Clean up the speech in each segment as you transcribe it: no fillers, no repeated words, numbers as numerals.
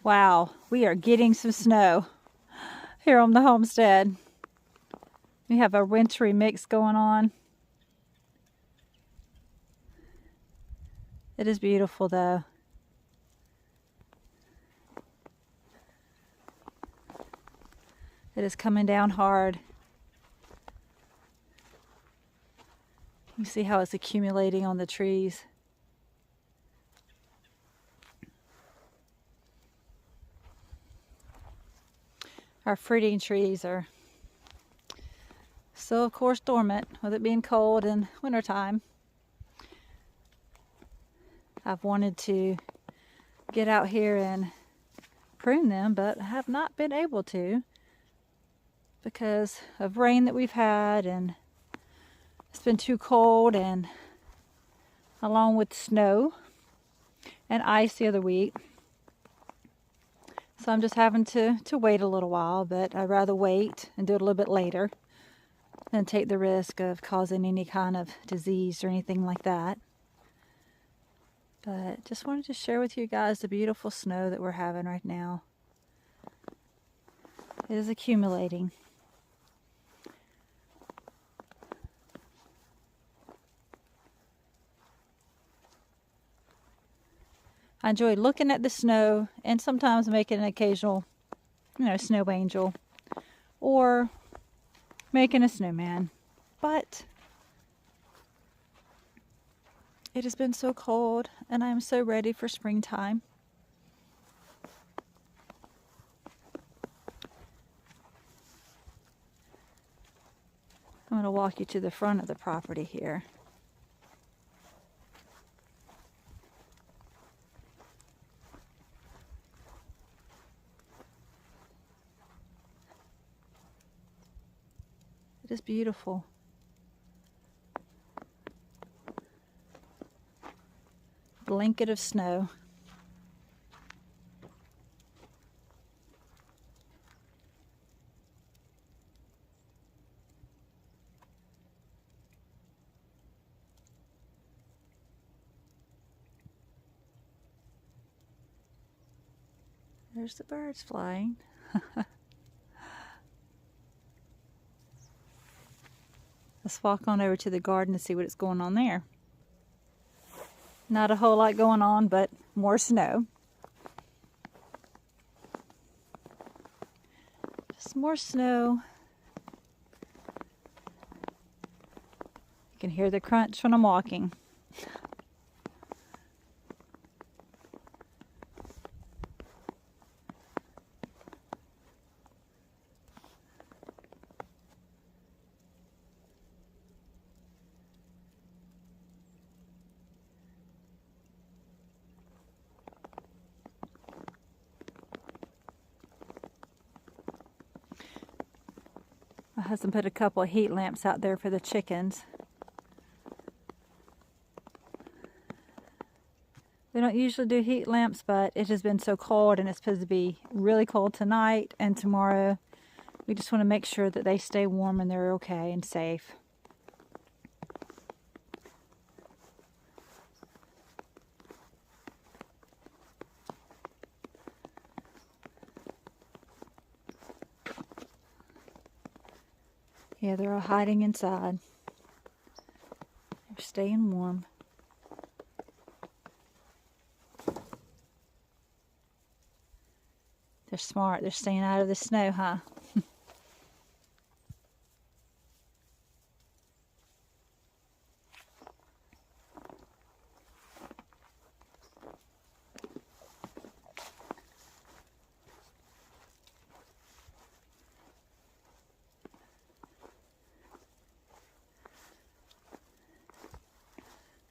Wow, we are getting some snow here on the homestead. We have a wintry mix going on. It is beautiful though. It is coming down hard. You see how it's accumulating on the trees. Our fruiting trees are still, of course, dormant with it being cold and wintertime. I've wanted to get out here and prune them, but have not been able to because of rain that we've had, and it's been too cold, and along with snow and ice the other week. So I'm just having to wait a little while, but I'd rather wait and do it a little bit later than take the risk of causing any kind of disease or anything like that. But just wanted to share with you guys the beautiful snow that we're having right now. It is accumulating. I enjoy looking at the snow and sometimes making an occasional, snow angel or making a snowman. But it has been so cold and I am so ready for springtime. I'm going to walk you to the front of the property here. It is beautiful. Blanket of snow. There's the birds flying. Let's walk on over to the garden and see what's going on there. Not a whole lot going on, but more snow. Just more snow. You can hear the crunch when I'm walking. My husband put a couple of heat lamps out there for the chickens. We don't usually do heat lamps, but it has been so cold and it's supposed to be really cold tonight and tomorrow. We just want to make sure that they stay warm and they're okay and safe. Yeah, they're all hiding inside. They're staying warm. They're smart. They're staying out of the snow, huh?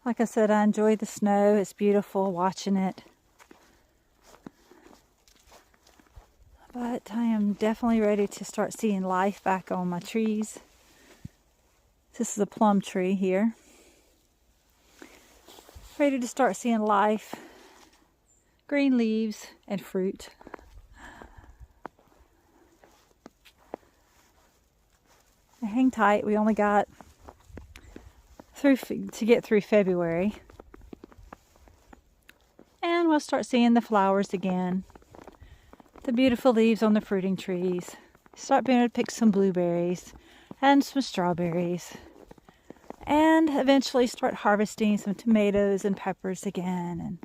Like I said, I enjoy the snow. It's beautiful watching it. But I am definitely ready to start seeing life back on my trees. This is a plum tree here. Ready to start seeing life, green leaves, and fruit. Hang tight. We only got to get through February. And we'll start seeing the flowers again. the beautiful leaves on the fruiting trees. Start being able to pick some blueberries and some strawberries. And eventually start harvesting some tomatoes and peppers again, and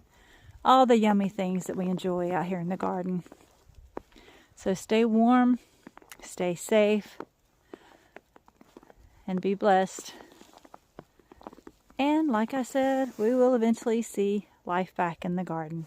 all the yummy things that we enjoy out here in the garden. So stay warm, stay safe, and be blessed. And like I said, we will eventually see life back in the garden.